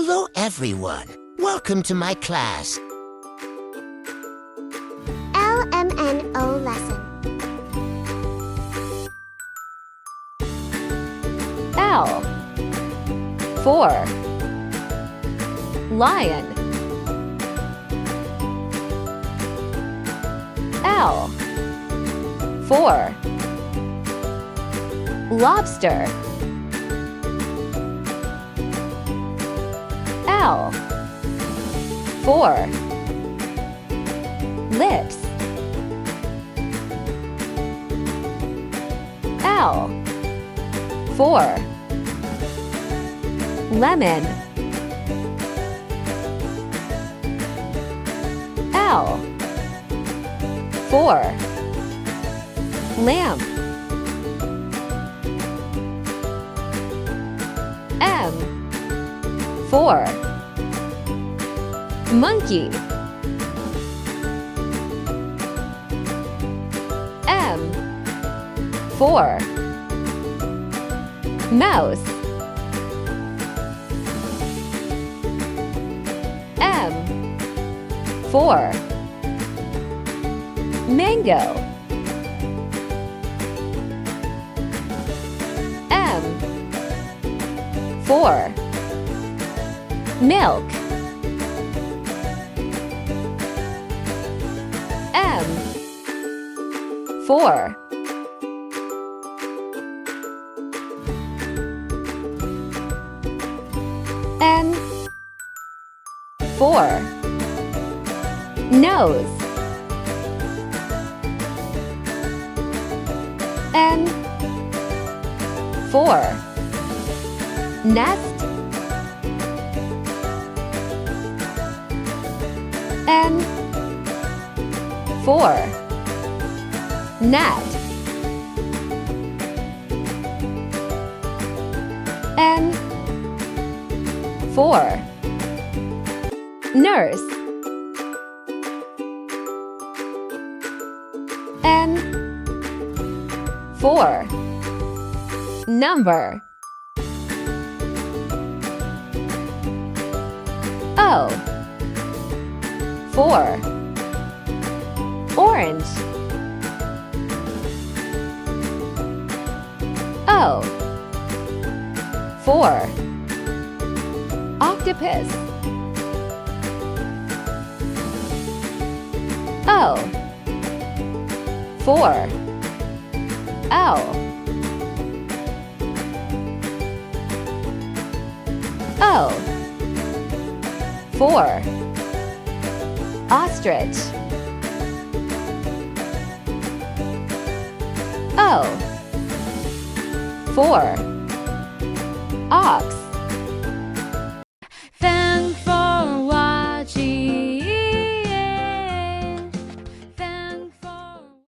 Hello, everyone. Welcome to my class. LMNO lesson. L for lion. L for lobster. L for lips. L for lemon. L for lamp. M for monkey. M for mouse. M for mango. M for milk. M for N for nose. N for nest. N for net. N for nurse. N for number. O for orange. O for octopus. O for owl. O for ostrich. O for ox.